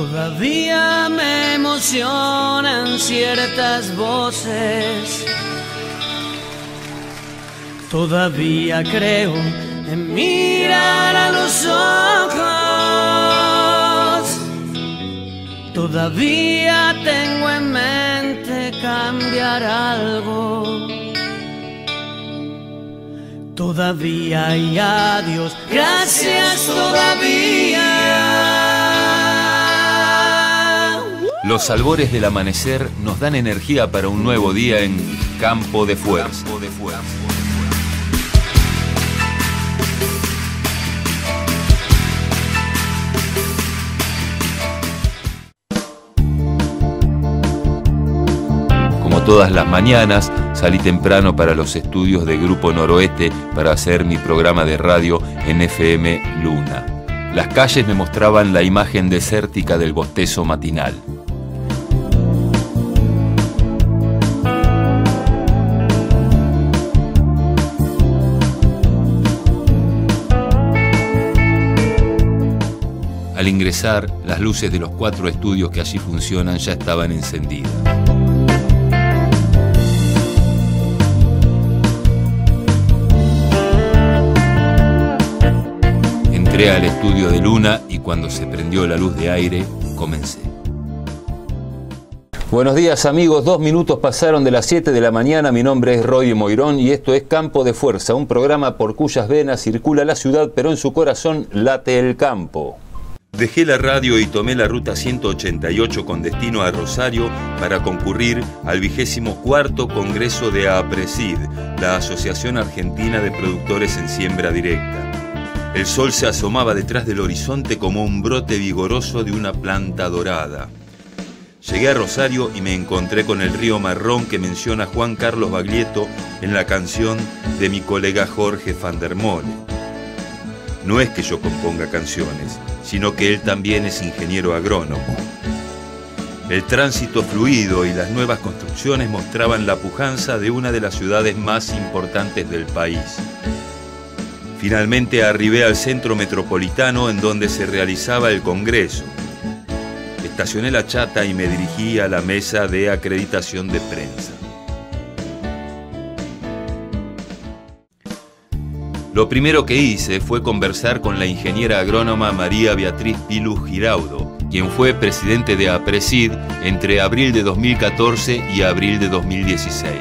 Todavía me emocionan ciertas voces. Todavía creo en mirar a los ojos. Todavía tengo en mente cambiar algo. Todavía y adiós, gracias todavía. Los albores del amanecer nos dan energía para un nuevo día en Campo de Fuerza. Como todas las mañanas, salí temprano para los estudios de Grupo Noroeste para hacer mi programa de radio en FM Luna. Las calles me mostraban la imagen desértica del bostezo matinal. Al ingresar, las luces de los 4 estudios que allí funcionan ya estaban encendidas. Entré al estudio de Luna y cuando se prendió la luz de aire, comencé. Buenos días amigos, 2 minutos pasaron de las 7 de la mañana, mi nombre es Roy Moirón y esto es Campo de Fuerza, un programa por cuyas venas circula la ciudad, pero en su corazón late el campo. Dejé la radio y tomé la ruta 188 con destino a Rosario para concurrir al 24º Congreso de APRESID, la Asociación Argentina de Productores en Siembra Directa. El sol se asomaba detrás del horizonte como un brote vigoroso de una planta dorada. Llegué a Rosario y me encontré con el río Marrón que menciona Juan Carlos Baglietto en la canción de mi colega Jorge van der Mole. No es que yo componga canciones, sino que él también es ingeniero agrónomo. El tránsito fluido y las nuevas construcciones mostraban la pujanza de una de las ciudades más importantes del país. Finalmente arribé al centro metropolitano en donde se realizaba el Congreso. Estacioné la chata y me dirigí a la mesa de acreditación de prensa. Lo primero que hice fue conversar con la ingeniera agrónoma María Beatriz Pilu Giraudo, quien fue presidente de APRESID entre abril de 2014 y abril de 2016.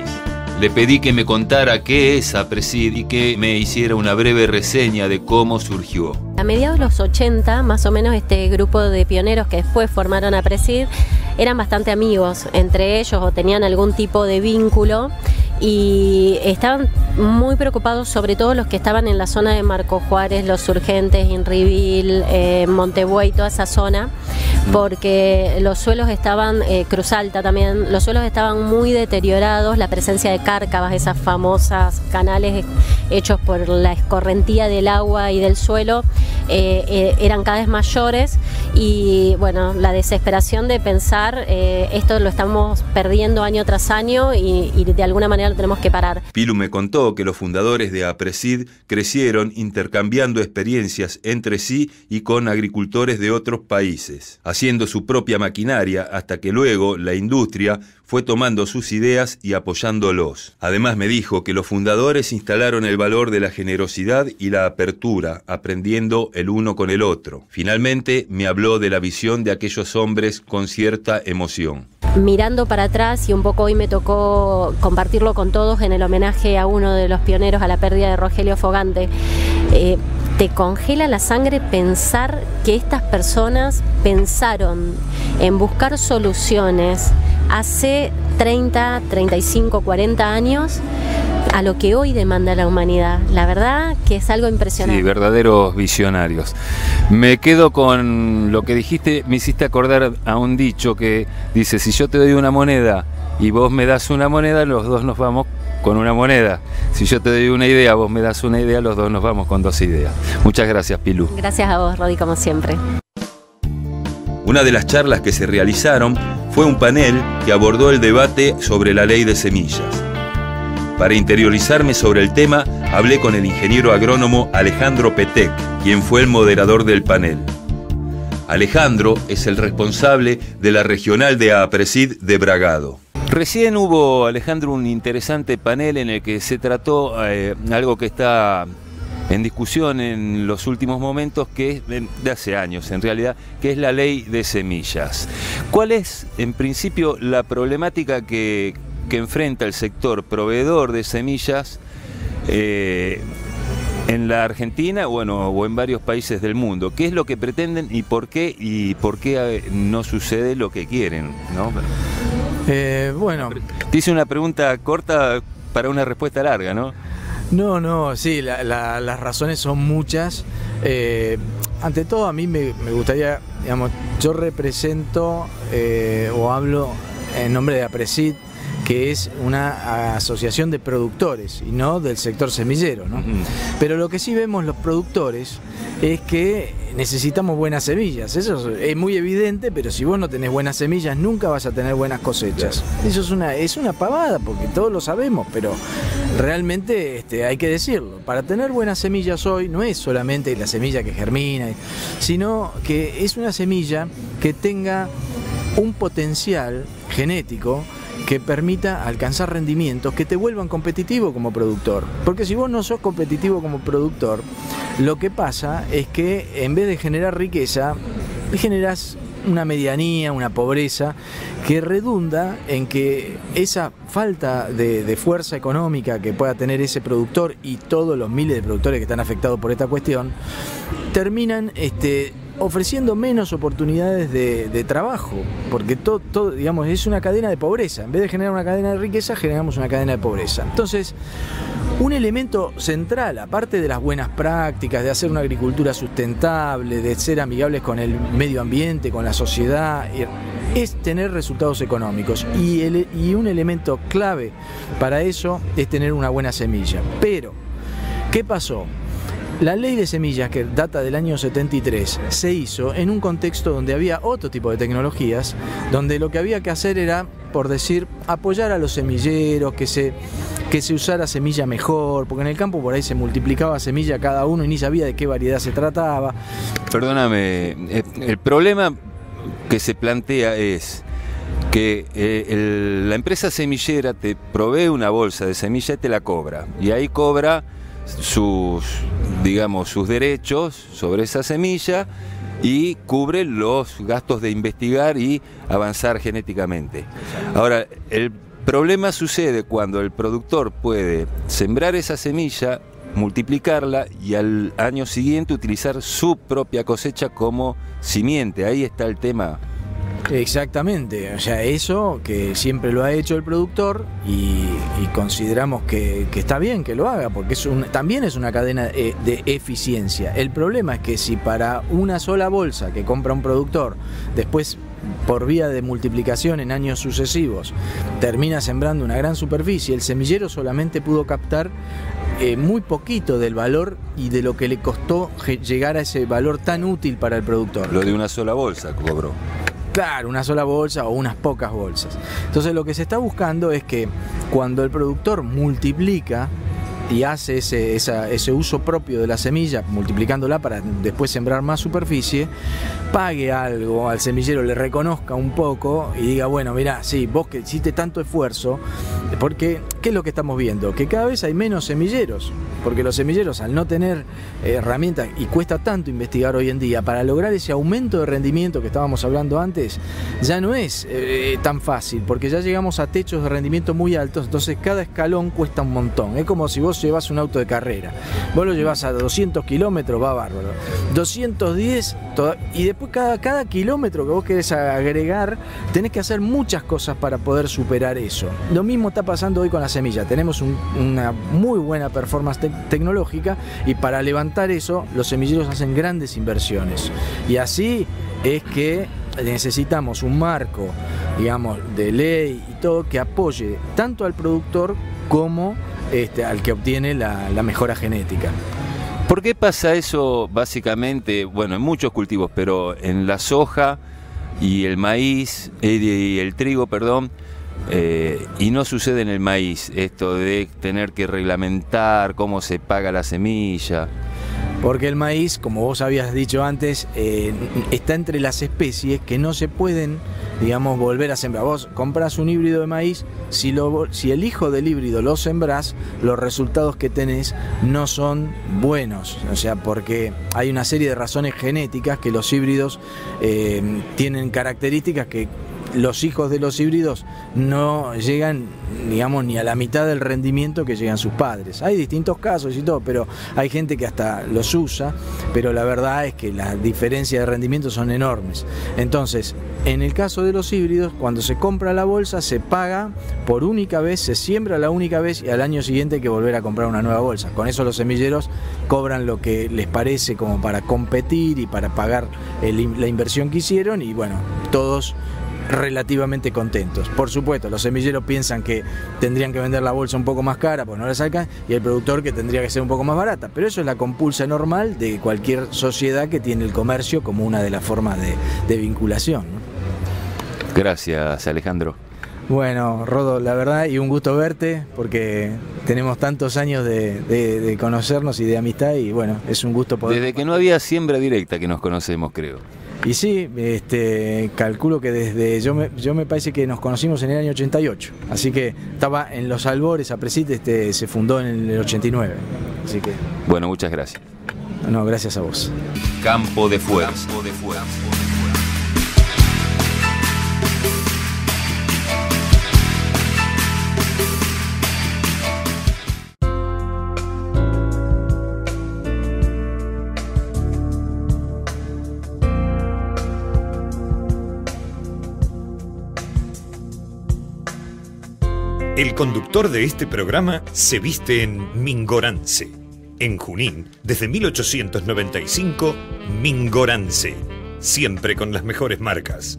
Le pedí que me contara qué es APRESID y que me hiciera una breve reseña de cómo surgió. A mediados de los 80, más o menos, este grupo de pioneros que después formaron APRESID eran bastante amigos entre ellos o tenían algún tipo de vínculo y estaban muy preocupados, sobre todo los que estaban en la zona de Marco Juárez, Los Urgentes, Inrivil, Montebuey, toda esa zona, porque los suelos estaban, Cruz Alta también, los suelos estaban muy deteriorados, la presencia de cárcavas, esas famosas canales hechos por la escorrentía del agua y del suelo, eran cada vez mayores y bueno, la desesperación de pensar esto lo estamos perdiendo año tras año y de alguna manera lo tenemos que parar. Pilu me contó que los fundadores de APRESID crecieron intercambiando experiencias entre sí y con agricultores de otros países, haciendo su propia maquinaria hasta que luego la industria fue tomando sus ideas y apoyándolos. Además me dijo que los fundadores instalaron el valor de la generosidad y la apertura, aprendiendo el uno con el otro. Finalmente me habló de la visión de aquellos hombres con cierta emoción. Mirando para atrás, y un poco hoy me tocó compartirlo con todos en el homenaje a uno de los pioneros a la pérdida de Rogelio Fogante, te congela la sangre pensar que estas personas pensaron en buscar soluciones hace 30, 35, 40 años a lo que hoy demanda la humanidad. La verdad que es algo impresionante. Sí, verdaderos visionarios. Me quedo con lo que dijiste, me hiciste acordar a un dicho que dice, si yo te doy una moneda y vos me das una moneda, los dos nos vamos con una moneda. Si yo te doy una idea, vos me das una idea, los dos nos vamos con 2 ideas. Muchas gracias, Pilu. Gracias a vos, Rodi, como siempre. Una de las charlas que se realizaron fue un panel que abordó el debate sobre la ley de semillas. Para interiorizarme sobre el tema, hablé con el ingeniero agrónomo Alejandro Petec, quien fue el moderador del panel. Alejandro es el responsable de la regional de APRESID de Bragado. Recién hubo, Alejandro, un interesante panel en el que se trató algo que está en discusión en los últimos momentos, que es de hace años en realidad, que es la ley de semillas. ¿Cuál es, en principio, la problemática que enfrenta el sector proveedor de semillas en la Argentina, bueno, o en varios países del mundo? ¿Qué es lo que pretenden y por qué no sucede lo que quieren, ¿no? Bueno, te hice una pregunta corta para una respuesta larga, ¿no? No, sí, las razones son muchas. Ante todo, a mí me gustaría, digamos, yo represento o hablo en nombre de APRESID, que es una asociación de productores y no del sector semillero, ¿no? Pero lo que sí vemos los productores es que necesitamos buenas semillas. Eso es muy evidente, pero si vos no tenés buenas semillas nunca vas a tener buenas cosechas. Eso es una pavada, porque todos lo sabemos, pero realmente hay que decirlo. Para tener buenas semillas hoy no es solamente la semilla que germina, sino que es una semilla que tenga un potencial genético que permita alcanzar rendimientos que te vuelvan competitivo como productor. Porque si vos no sos competitivo como productor, lo que pasa es que en vez de generar riqueza, generás una medianía, una pobreza, que redunda en que esa falta de fuerza económica que pueda tener ese productor y todos los miles de productores que están afectados por esta cuestión, terminan ofreciendo menos oportunidades de trabajo, porque todo, digamos, es una cadena de pobreza. En vez de generar una cadena de riqueza, generamos una cadena de pobreza. Entonces, un elemento central, aparte de las buenas prácticas, de hacer una agricultura sustentable, de ser amigables con el medio ambiente, con la sociedad, es tener resultados económicos. Y un elemento clave para eso es tener una buena semilla. Pero, ¿qué pasó? La ley de semillas, que data del año 73, se hizo en un contexto donde había otro tipo de tecnologías, donde lo que había que hacer era, por decir, apoyar a los semilleros, que se usara semilla mejor, porque en el campo por ahí se multiplicaba semilla cada uno y ni sabía de qué variedad se trataba. Perdóname, el problema que se plantea es que la empresa semillera te provee una bolsa de semilla y te la cobra, y ahí cobra sus derechos sobre esa semilla y cubre los gastos de investigar y avanzar genéticamente. Ahora, el problema sucede cuando el productor puede sembrar esa semilla, multiplicarla y al año siguiente utilizar su propia cosecha como simiente. Ahí está el tema. Exactamente, o sea, eso que siempre lo ha hecho el productor y consideramos que está bien que lo haga, porque también es una cadena de eficiencia. El problema es que si para una sola bolsa que compra un productor, después por vía de multiplicación en años sucesivos termina sembrando una gran superficie, el semillero solamente pudo captar muy poquito del valor y de lo que le costó llegar a ese valor tan útil para el productor. Lo de una sola bolsa cobró. Claro, una sola bolsa o unas pocas bolsas. Entonces lo que se está buscando es que cuando el productor multiplica y hace ese uso propio de la semilla, multiplicándola para después sembrar más superficie, pague algo al semillero, le reconozca un poco y diga, bueno, mirá, sí, vos que hiciste tanto esfuerzo, porque ¿qué es lo que estamos viendo? Que cada vez hay menos semilleros, porque los semilleros, al no tener herramientas, y cuesta tanto investigar hoy en día, para lograr ese aumento de rendimiento que estábamos hablando antes, ya no es tan fácil, porque ya llegamos a techos de rendimiento muy altos, entonces cada escalón cuesta un montón. Es como si vos llevas un auto de carrera, vos lo llevas a 200 kilómetros, va bárbaro, 210, y después cada kilómetro que vos querés agregar, tenés que hacer muchas cosas para poder superar eso. Lo mismo está pasando hoy con la semilla, tenemos una muy buena performance tecnológica, y para levantar eso los semilleros hacen grandes inversiones, y así es que necesitamos un marco, digamos, de ley y todo que apoye tanto al productor como al que obtiene la mejora genética. ¿Por qué pasa eso básicamente? Bueno, en muchos cultivos, pero en la soja y el maíz, y el trigo, perdón, y no sucede en el maíz, esto de tener que reglamentar cómo se paga la semilla. Porque el maíz, como vos habías dicho antes, está entre las especies que no se pueden, digamos, volver a sembrar. Vos comprás un híbrido de maíz, si el hijo del híbrido lo sembrás, los resultados que tenés no son buenos. O sea, porque hay una serie de razones genéticas que los híbridos tienen características que los hijos de los híbridos no llegan, digamos, ni a la mitad del rendimiento que llegan sus padres. Hay distintos casos y todo, pero hay gente que hasta los usa, pero la verdad es que las diferencias de rendimiento son enormes. Entonces, en el caso de los híbridos, cuando se compra la bolsa, se paga por única vez, se siembra la única vez y al año siguiente hay que volver a comprar una nueva bolsa. Con eso los semilleros cobran lo que les parece como para competir y para pagar la inversión que hicieron, y bueno, todos relativamente contentos. Por supuesto, los semilleros piensan que tendrían que vender la bolsa un poco más cara porque no la sacan, y el productor que tendría que ser un poco más barata, pero eso es la compulsa normal de cualquier sociedad que tiene el comercio como una de las formas de vinculación, ¿no? Gracias, Alejandro. Bueno, Rodo, la verdad, y un gusto verte, porque tenemos tantos años de conocernos y de amistad, y bueno, es un gusto poder... Desde que no había siembra directa que nos conocemos, creo. Y sí, calculo que desde yo me parece que nos conocimos en el año 88, así que estaba en los albores, Aprecit se fundó en el 89, así que... Bueno, muchas gracias. No, gracias a vos. Campo de Fuerza. El conductor de este programa se viste en Mingorance. En Junín, desde 1895, Mingorance. Siempre con las mejores marcas.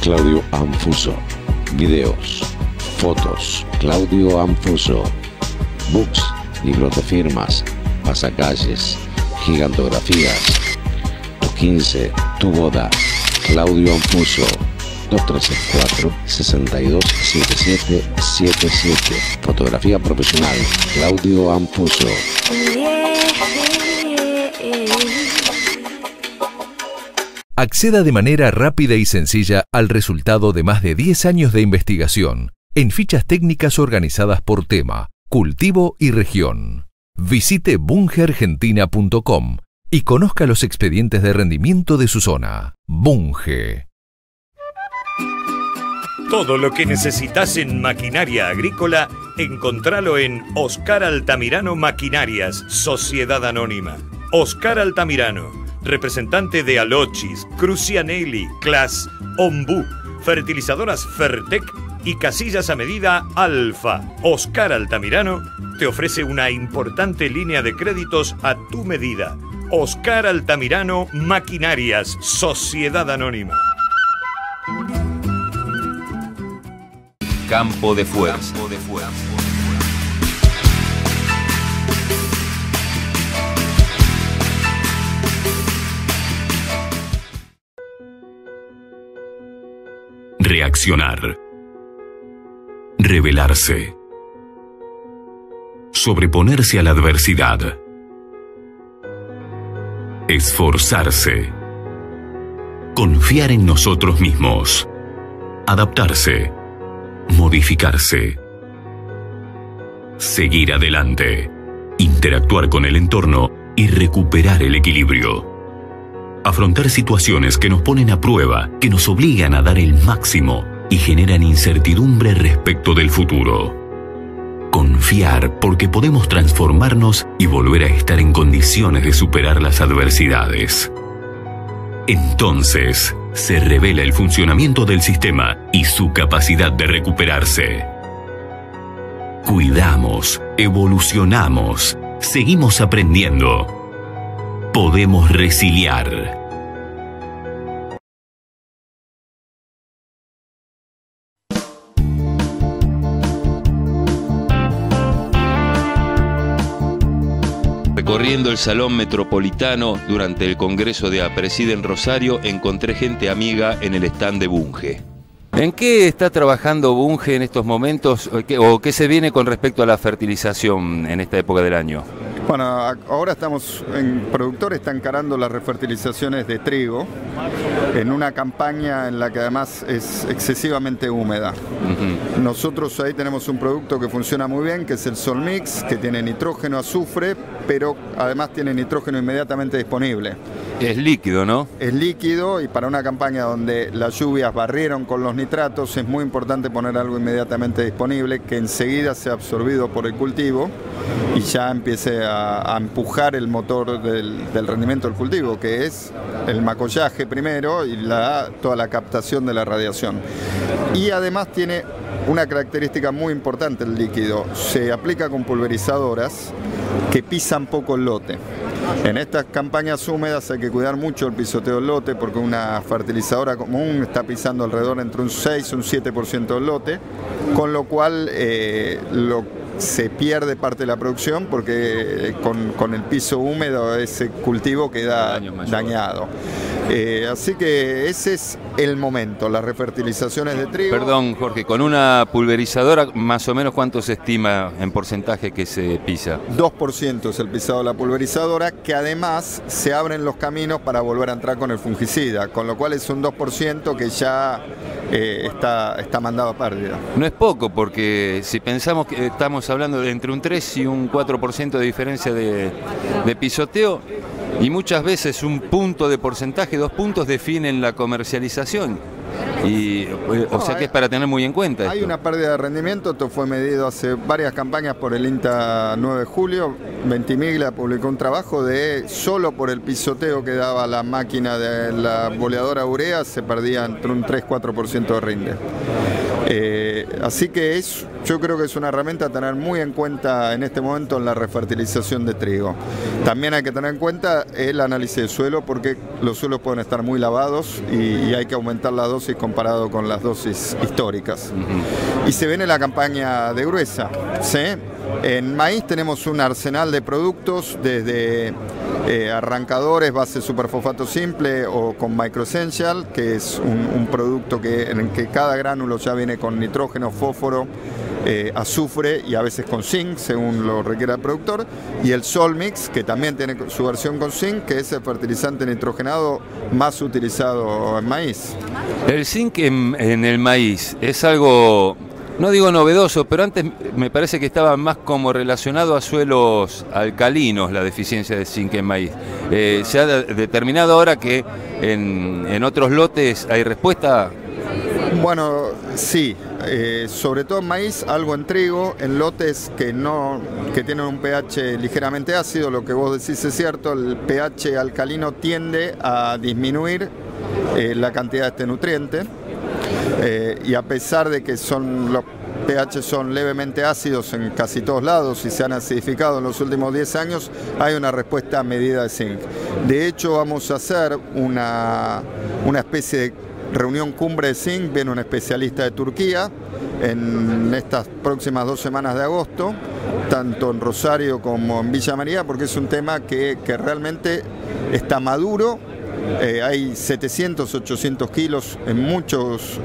Claudio Anfuso. Videos, fotos, Claudio Anfuso. Books, libros de firmas, pasacalles, gigantografías. Tu 15, tu boda. Claudio Anfuso. 2364-627777. Fotografía profesional. Claudio Anfuso. Acceda de manera rápida y sencilla al resultado de más de 10 años de investigación en fichas técnicas organizadas por tema, cultivo y región. Visite bungeargentina.com y conozca los expedientes de rendimiento de su zona. Bunge. Todo lo que necesitas en maquinaria agrícola, encontralo en Oscar Altamirano Maquinarias, Sociedad Anónima. Oscar Altamirano, representante de Alochis, Crucianelli, Class, Ombú, fertilizadoras Fertec y casillas a medida Alfa. Oscar Altamirano te ofrece una importante línea de créditos a tu medida. Oscar Altamirano Maquinarias, Sociedad Anónima. Campo de Fuerza. Reaccionar. Rebelarse. Sobreponerse a la adversidad. Esforzarse. Confiar en nosotros mismos. Adaptarse. Modificarse. Seguir adelante. Interactuar con el entorno y recuperar el equilibrio. Afrontar situaciones que nos ponen a prueba, que nos obligan a dar el máximo y generan incertidumbre respecto del futuro. Confiar porque podemos transformarnos y volver a estar en condiciones de superar las adversidades. Entonces, se revela el funcionamiento del sistema y su capacidad de recuperarse. Cuidamos, evolucionamos, seguimos aprendiendo. podemos resiliar. Recorriendo el Salón Metropolitano durante el Congreso de APRESID en Rosario, encontré gente amiga en el stand de Bunge. ¿En qué está trabajando Bunge en estos momentos o qué se viene con respecto a la fertilización en esta época del año? Bueno, ahora productores está encarando las refertilizaciones de trigo en una campaña en la que además es excesivamente húmeda. Nosotros ahí tenemos un producto que funciona muy bien, que es el Solmix, que tiene nitrógeno, azufre, pero además tiene nitrógeno inmediatamente disponible. Es líquido, ¿no? Es líquido, y para una campaña donde las lluvias barrieron con los nitratos es muy importante poner algo inmediatamente disponible que enseguida sea absorbido por el cultivo y ya empiece a empujar el motor del rendimiento del cultivo, que es el macollaje primero y toda la captación de la radiación. Y además tiene una característica muy importante el líquido: se aplica con pulverizadoras que pisan poco el lote. En estas campañas húmedas hay que cuidar mucho el pisoteo del lote, porque una fertilizadora común está pisando alrededor entre un 6 y un 7% del lote, con lo cual se pierde parte de la producción, porque con el piso húmedo ese cultivo queda dañado. Así que ese es el momento, las refertilizaciones de trigo. Perdón, Jorge, con una pulverizadora, más o menos ¿cuánto se estima en porcentaje que se pisa? 2% es el pisado de la pulverizadora, que además se abren los caminos para volver a entrar con el fungicida, con lo cual es un 2% que ya está mandado a pérdida. No es poco, porque si pensamos que estamos hablando de entre un 3 y un 4% de diferencia de pisoteo, y muchas veces un punto de porcentaje, 2 puntos definen la comercialización. O sea que es para tener muy en cuenta Hay esto. una pérdida de rendimiento. Esto fue medido hace varias campañas por el INTA 9 de julio. Ventimiglia publicó un trabajo de solo por el pisoteo que daba la máquina de la boleadora urea se perdía entre un 3-4% de rinde. Así que yo creo que es una herramienta a tener muy en cuenta en este momento en la refertilización de trigo. También hay que tener en cuenta el análisis de suelo, porque los suelos pueden estar muy lavados y hay que aumentar la dosis comparado con las dosis históricas. Y se viene la campaña de gruesa, ¿sí? En maíz tenemos un arsenal de productos, desde arrancadores, base superfosfato simple o con Microessential, que es un producto en el que cada gránulo ya viene con nitrógeno, fósforo, azufre y a veces con zinc, según lo requiera el productor, y el Solmix, que también tiene su versión con zinc, que es el fertilizante nitrogenado más utilizado en maíz. El zinc en el maíz es algo, no digo novedoso, pero antes me parece que estaba más como relacionado a suelos alcalinos, la deficiencia de zinc en maíz. ¿Se ha determinado ahora que en otros lotes hay respuesta? Bueno, sí, sobre todo en maíz, algo en trigo, en lotes que tienen un pH ligeramente ácido. Lo que vos decís es cierto, el pH alcalino tiende a disminuir la cantidad de este nutriente, y a pesar de que los pH son levemente ácidos en casi todos lados y se han acidificado en los últimos 10 años, hay una respuesta a medida de zinc. De hecho, vamos a hacer una especie de reunión cumbre de zinc. Viene un especialista de Turquía en estas próximas 2 semanas de agosto, tanto en Rosario como en Villa María, porque es un tema que realmente está maduro. Hay 700, 800 kilos en muchos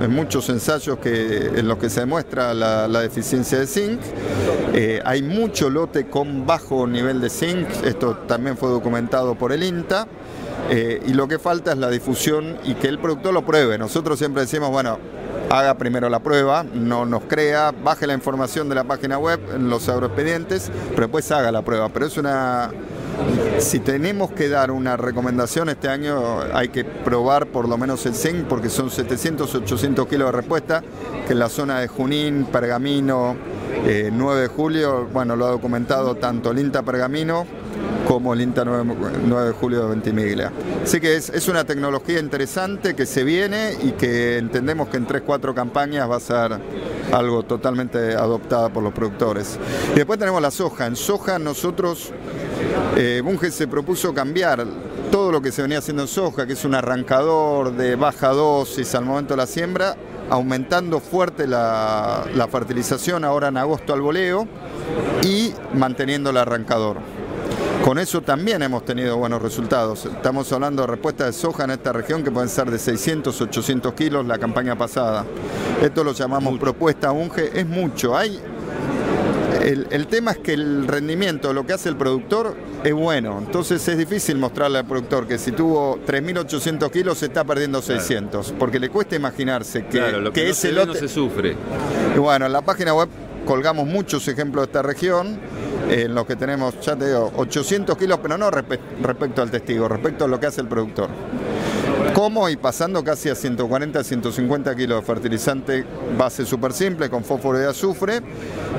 ensayos en los que se demuestra la deficiencia de zinc. Hay mucho lote con bajo nivel de zinc, esto también fue documentado por el INTA. Y lo que falta es la difusión y que el productor lo pruebe. Nosotros siempre decimos, bueno, haga primero la prueba, no nos crea, baje la información de la página web en los agroexpedientes, pero después haga la prueba. Pero si tenemos que dar una recomendación este año, hay que probar por lo menos el zinc, porque son 700, 800 kilos de respuesta, que en la zona de Junín, Pergamino, 9 de julio, bueno, lo ha documentado tanto el INTA Pergamino como el INTA 9 de julio de Ventimiglia. Así que es una tecnología interesante que se viene y que entendemos que en 3-4 campañas va a ser algo totalmente adoptada por los productores. Y después tenemos la soja. En soja nosotros Bunge se propuso cambiar todo lo que se venía haciendo en soja, que es un arrancador de baja dosis al momento de la siembra, aumentando fuerte la fertilización ahora en agosto al boleo y manteniendo el arrancador. Con eso también hemos tenido buenos resultados. Estamos hablando de respuestas de soja en esta región que pueden ser de 600, 800 kilos la campaña pasada. Esto lo llamamos propuesta Bunge, es mucho. El tema es que el rendimiento, lo que hace el productor, es bueno. Entonces es difícil mostrarle al productor que si tuvo 3.800 kilos se está perdiendo 600. Porque le cuesta imaginarse que, lo que no ese se ve, lote... no se sufre. Y bueno, en la página web colgamos muchos ejemplos de esta región, en los que tenemos, ya te digo, 800 kilos, pero no respecto al testigo, respecto a lo que hace el productor. Como y pasando casi a 140, 150 kilos de fertilizante base súper simple con fósforo y azufre,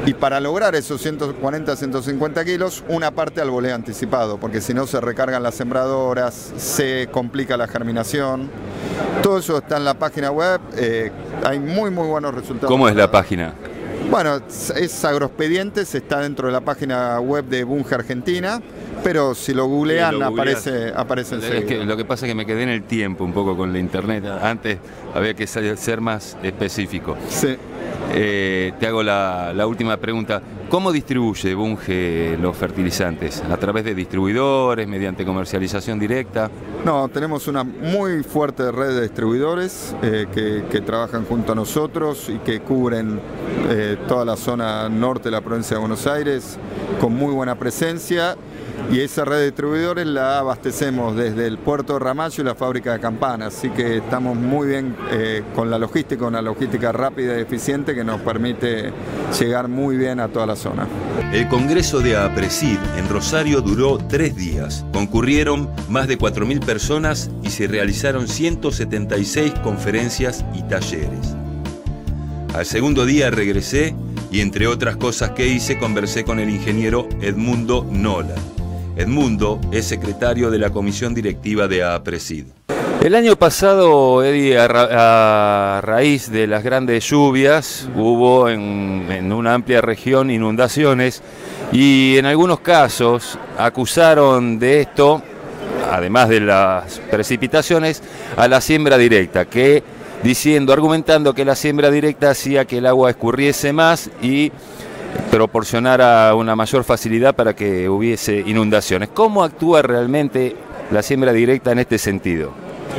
y para lograr esos 140, 150 kilos, una parte al boleo anticipado, porque si no se recargan las sembradoras, se complica la germinación. Todo eso está en la página web, hay muy buenos resultados. ¿Cómo es la página? Bueno, es Agroexpedientes, está dentro de la página web de Bunge Argentina, pero si lo googlean Sí, aparece enseguida. Es que lo que pasa es que me quedé en el tiempo un poco con la internet. Antes había que ser más específico. Sí. Te hago la última pregunta. ¿Cómo distribuye Bunge los fertilizantes? ¿A través de distribuidores, mediante comercialización directa? No, tenemos una muy fuerte red de distribuidores que trabajan junto a nosotros y que cubren toda la zona norte de la provincia de Buenos Aires con muy buena presencia. Y esa red de distribuidores la abastecemos desde el puerto de Ramallo y la fábrica de Campana, así que estamos muy bien con la logística, una logística rápida y eficiente que nos permite llegar muy bien a toda la zona. El Congreso de APRESID en Rosario duró 3 días. Concurrieron más de 4.000 personas y se realizaron 176 conferencias y talleres. Al segundo día regresé y, entre otras cosas que hice, conversé con el ingeniero Edmundo Nola. Edmundo es secretario de la comisión directiva de APRESID. El año pasado, Eddie, a raíz de las grandes lluvias, hubo en una amplia región inundaciones y en algunos casos acusaron de esto, además de las precipitaciones, a la siembra directa, argumentando que la siembra directa hacía que el agua escurriese más y proporcionara una mayor facilidad para que hubiese inundaciones. ¿Cómo actúa realmente la siembra directa en este sentido?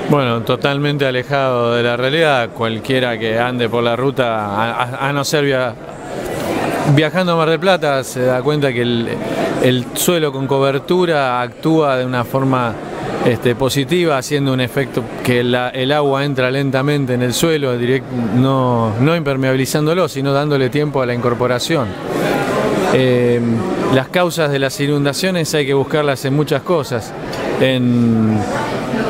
Bueno, totalmente alejado de la realidad. Cualquiera que ande por la ruta, a no ser viajando a Mar del Plata, se da cuenta que el suelo con cobertura actúa de una forma positiva, haciendo un efecto que el agua entra lentamente en el suelo, no impermeabilizándolo, sino dándole tiempo a la incorporación. Las causas de las inundaciones hay que buscarlas en muchas cosas. En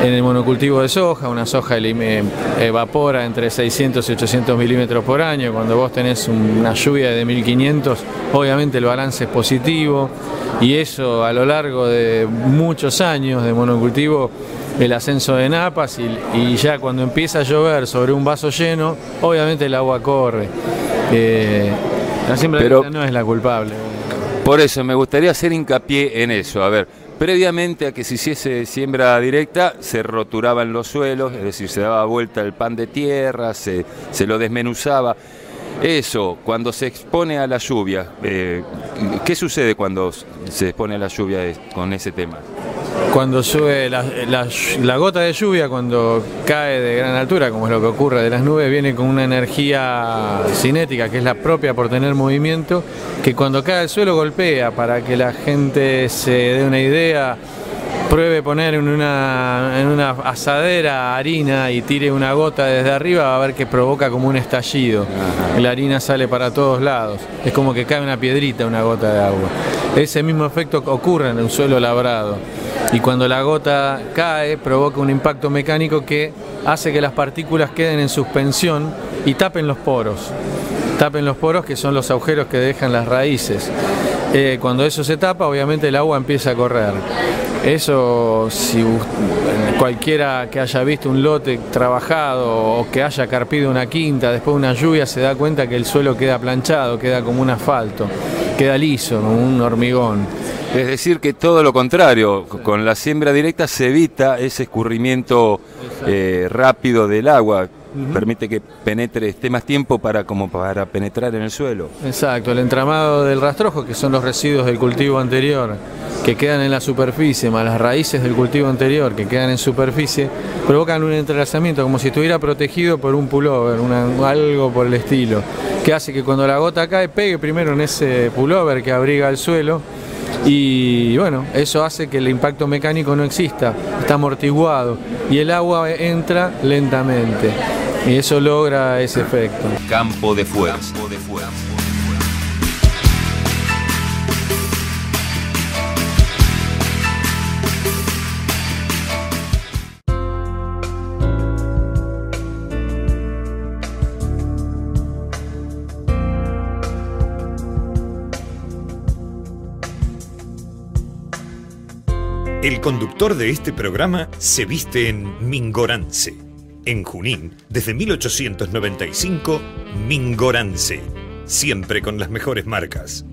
el monocultivo de soja, una soja evapora entre 600 y 800 milímetros por año. Cuando vos tenés una lluvia de 1500, obviamente el balance es positivo, y eso a lo largo de muchos años de monocultivo, el ascenso de napas, y ya cuando empieza a llover sobre un vaso lleno, obviamente el agua corre. La siembra directa no es la culpable. Por eso me gustaría hacer hincapié en eso. A ver, previamente a que se hiciese siembra directa, se roturaban los suelos, es decir, se daba vuelta el pan de tierra, se lo desmenuzaba. Eso, cuando se expone a la lluvia, ¿qué sucede cuando se expone a la lluvia con ese tema? Cuando llueve la gota de lluvia, cuando cae de gran altura, como es lo que ocurre de las nubes, viene con una energía cinética, que es la propia por tener movimiento, que cuando cae al suelo golpea. Para que la gente se dé una idea, pruebe poner en una asadera harina y tire una gota desde arriba, va a ver que provoca como un estallido. La harina sale para todos lados, es como que cae una piedrita, una gota de agua. Ese mismo efecto ocurre en un suelo labrado, y cuando la gota cae provoca un impacto mecánico que hace que las partículas queden en suspensión y tapen los poros, que son los agujeros que dejan las raíces. Cuando eso se tapa, obviamente el agua empieza a correr. Eso, si cualquiera que haya visto un lote trabajado o que haya carpido una quinta después de una lluvia, se da cuenta que el suelo queda planchado, queda como un asfalto, queda liso, como un hormigón. Es decir, que todo lo contrario, con la siembra directa se evita ese escurrimiento rápido del agua. Permite que penetre, esté más tiempo para penetrar en el suelo. Exacto, el entramado del rastrojo, que son los residuos del cultivo anterior, que quedan en la superficie, más las raíces del cultivo anterior que quedan en superficie, provocan un entrelazamiento, como si estuviera protegido por un pullover, algo por el estilo, que hace que cuando la gota cae, pegue primero en ese pullover que abriga el suelo, y bueno, eso hace que el impacto mecánico no exista, está amortiguado, y el agua entra lentamente, y eso logra ese efecto. Campo de fuerza. El conductor de este programa se viste en Mingorance. En Junín, desde 1895, Mingorance. Siempre con las mejores marcas.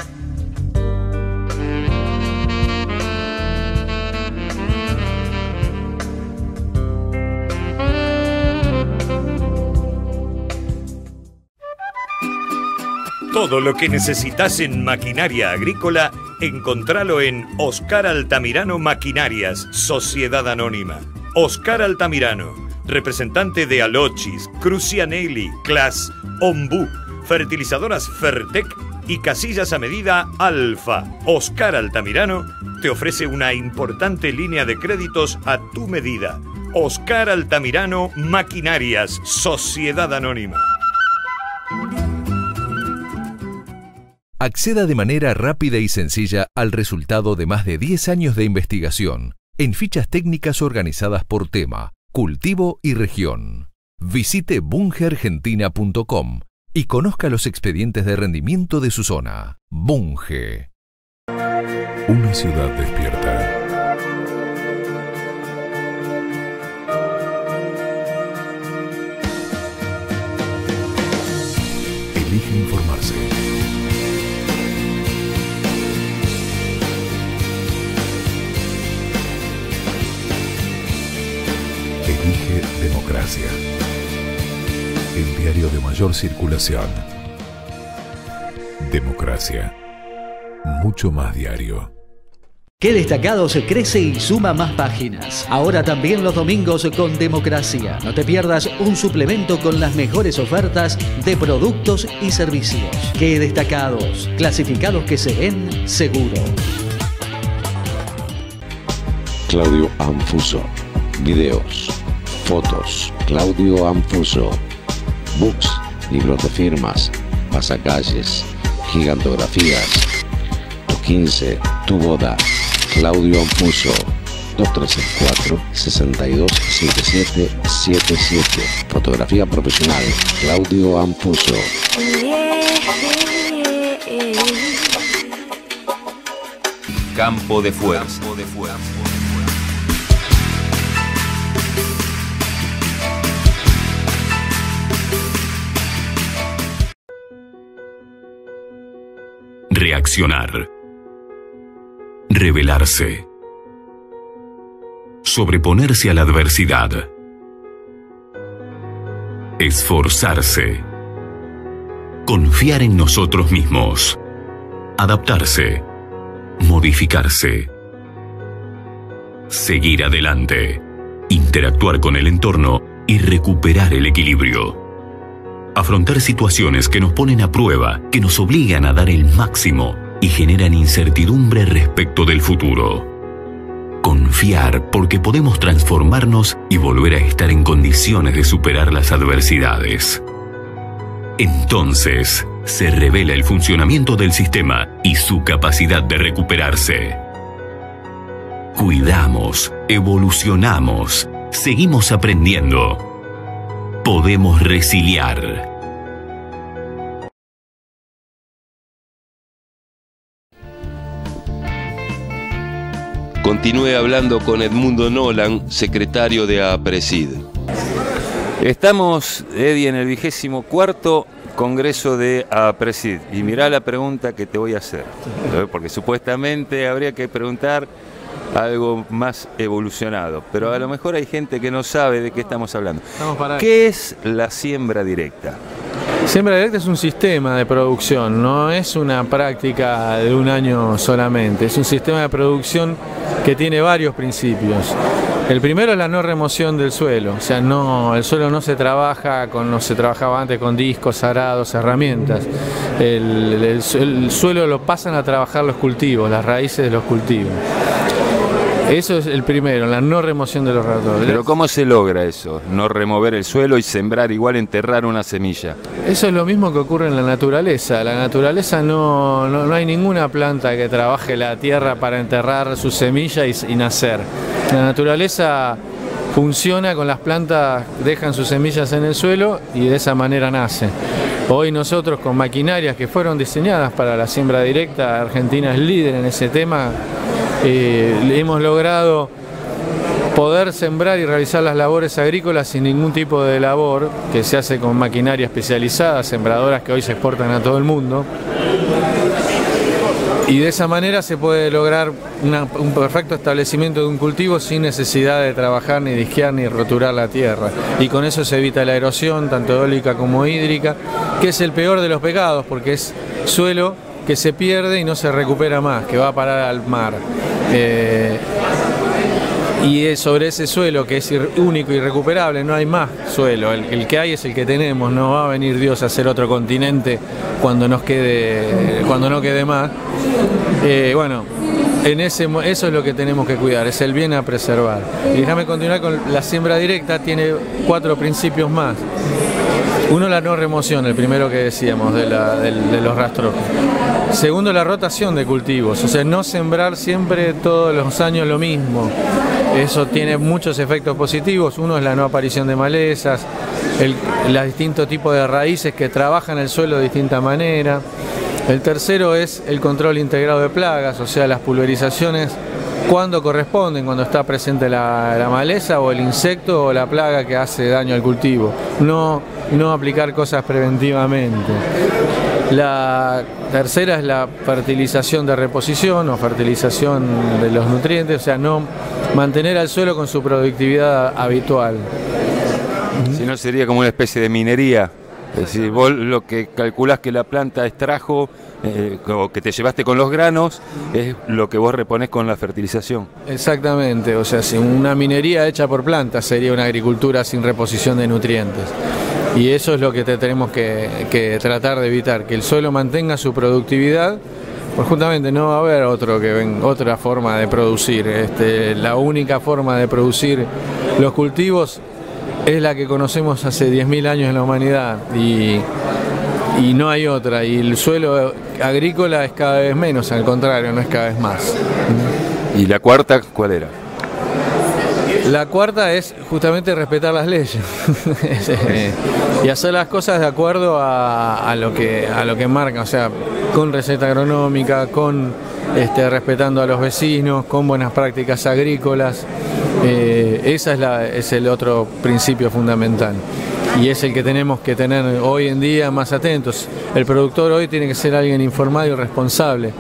Todo lo que necesitas en maquinaria agrícola, encontralo en Oscar Altamirano Maquinarias, Sociedad Anónima. Oscar Altamirano, representante de Alochis, Crucianelli, Claas, Ombú, fertilizadoras Fertec y casillas a medida Alfa. Oscar Altamirano te ofrece una importante línea de créditos a tu medida. Oscar Altamirano Maquinarias, Sociedad Anónima. Acceda de manera rápida y sencilla al resultado de más de 10 años de investigación en fichas técnicas organizadas por tema, cultivo y región. Visite bungeargentina.com y conozca los expedientes de rendimiento de su zona. Bunge. Una ciudad despierta. Elige informarse. Elige democracia. El diario de mayor circulación. Democracia. Mucho más diario. Que Destacados crece y suma más páginas. Ahora también los domingos con Democracia. No te pierdas un suplemento con las mejores ofertas de productos y servicios. Que Destacados, clasificados que se ven seguro. Claudio Anfuso. Videos, fotos, Claudio Anfuso. Books, libros de firmas, pasacalles, gigantografías. Tu 15, tu boda. Claudio Anfuso. 2364-627777. Fotografía profesional. Claudio Anfuso. Campo de fuerza. Reaccionar. Rebelarse. Sobreponerse a la adversidad. Esforzarse. Confiar en nosotros mismos. Adaptarse. Modificarse. Seguir adelante. Interactuar con el entorno y recuperar el equilibrio. Afrontar situaciones que nos ponen a prueba, que nos obligan a dar el máximo y generan incertidumbre respecto del futuro. Confiar porque podemos transformarnos y volver a estar en condiciones de superar las adversidades. Entonces, se revela el funcionamiento del sistema y su capacidad de recuperarse. Cuidamos, evolucionamos, seguimos aprendiendo. Podemos resiliar. Continúe hablando con Edmundo Nolan, secretario de APRESID. Estamos, Eddie, en el 24º Congreso de APRESID. Y mirá la pregunta que te voy a hacer. Porque supuestamente habría que preguntar algo más evolucionado. Pero a lo mejor hay gente que no sabe de qué estamos hablando. ¿Qué es la siembra directa? Siembra directa es un sistema de producción, no es una práctica de un año solamente. Es un sistema de producción que tiene varios principios. El primero es la no remoción del suelo, o sea, el suelo no se trabaja no se trabajaba antes con discos, arados, herramientas. El suelo lo pasan a trabajar los cultivos, las raíces de los cultivos. Eso es el primero, la no remoción de los ratones. Pero ¿cómo se logra eso? No remover el suelo y sembrar, igual enterrar una semilla. Eso es lo mismo que ocurre en la naturaleza. La naturaleza no hay ninguna planta que trabaje la tierra para enterrar su semilla y nacer. La naturaleza funciona con las plantas, dejan sus semillas en el suelo y de esa manera nace. Hoy nosotros con maquinarias que fueron diseñadas para la siembra directa, Argentina es líder en ese tema, hemos logrado poder sembrar y realizar las labores agrícolas sin ningún tipo de labor, que se hace con maquinaria especializada, sembradoras que hoy se exportan a todo el mundo. Y de esa manera se puede lograr un perfecto establecimiento de un cultivo sin necesidad de trabajar, ni disquear, ni roturar la tierra. Y con eso se evita la erosión, tanto eólica como hídrica, que es el peor de los pecados, porque es suelo que se pierde y no se recupera más, que va a parar al mar. Y es sobre ese suelo que es único y irrecuperable, no hay más suelo. El que hay es el que tenemos, no va a venir Dios a hacer otro continente cuando no quede más. Bueno, eso es lo que tenemos que cuidar, es el bien a preservar. Y déjame continuar con la siembra directa, tiene 4 principios más. Uno, la no remoción, el primero que decíamos de los rastrojos. Segundo, la rotación de cultivos, o sea, no sembrar siempre todos los años lo mismo. Eso tiene muchos efectos positivos. Uno es la no aparición de malezas, los distintos tipos de raíces que trabajan el suelo de distinta manera. El tercero es el control integrado de plagas, o sea, las pulverizaciones cuando corresponden, cuando está presente la maleza o el insecto o la plaga que hace daño al cultivo. No aplicar cosas preventivamente. La tercera es la fertilización de reposición o fertilización de los nutrientes, o sea, no mantener al suelo con su productividad habitual. Si no, sería como una especie de minería. Es decir, vos lo que calculás que la planta extrajo o que te llevaste con los granos es lo que vos reponés con la fertilización. Exactamente, o sea, si una minería hecha por plantas sería una agricultura sin reposición de nutrientes. Y eso es lo que tenemos que tratar de evitar, que el suelo mantenga su productividad, pues justamente no va a haber otra forma de producir. La única forma de producir los cultivos es la que conocemos hace 10.000 años en la humanidad y no hay otra. Y el suelo agrícola es cada vez menos, al contrario, no es cada vez más. ¿Y la cuarta cuál era? La cuarta es justamente respetar las leyes y hacer las cosas de acuerdo a lo que marcan, o sea, con receta agronómica, respetando a los vecinos, con buenas prácticas agrícolas. Es el otro principio fundamental y es el que tenemos que tener hoy en día más atentos. El productor hoy tiene que ser alguien informado y responsable,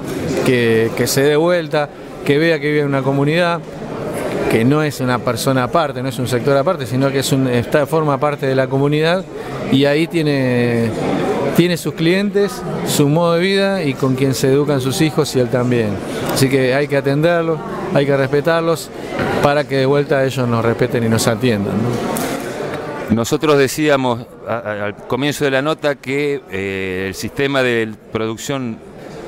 que se dé vuelta, que vea que vive en una comunidad, que no es una persona aparte, no es un sector aparte, sino que forma parte de la comunidad y ahí tiene sus clientes, su modo de vida y con quien se educan sus hijos y él también. Así que hay que atenderlos, hay que respetarlos para que de vuelta ellos nos respeten y nos atiendan, ¿no? Nosotros decíamos al comienzo de la nota que el sistema de producción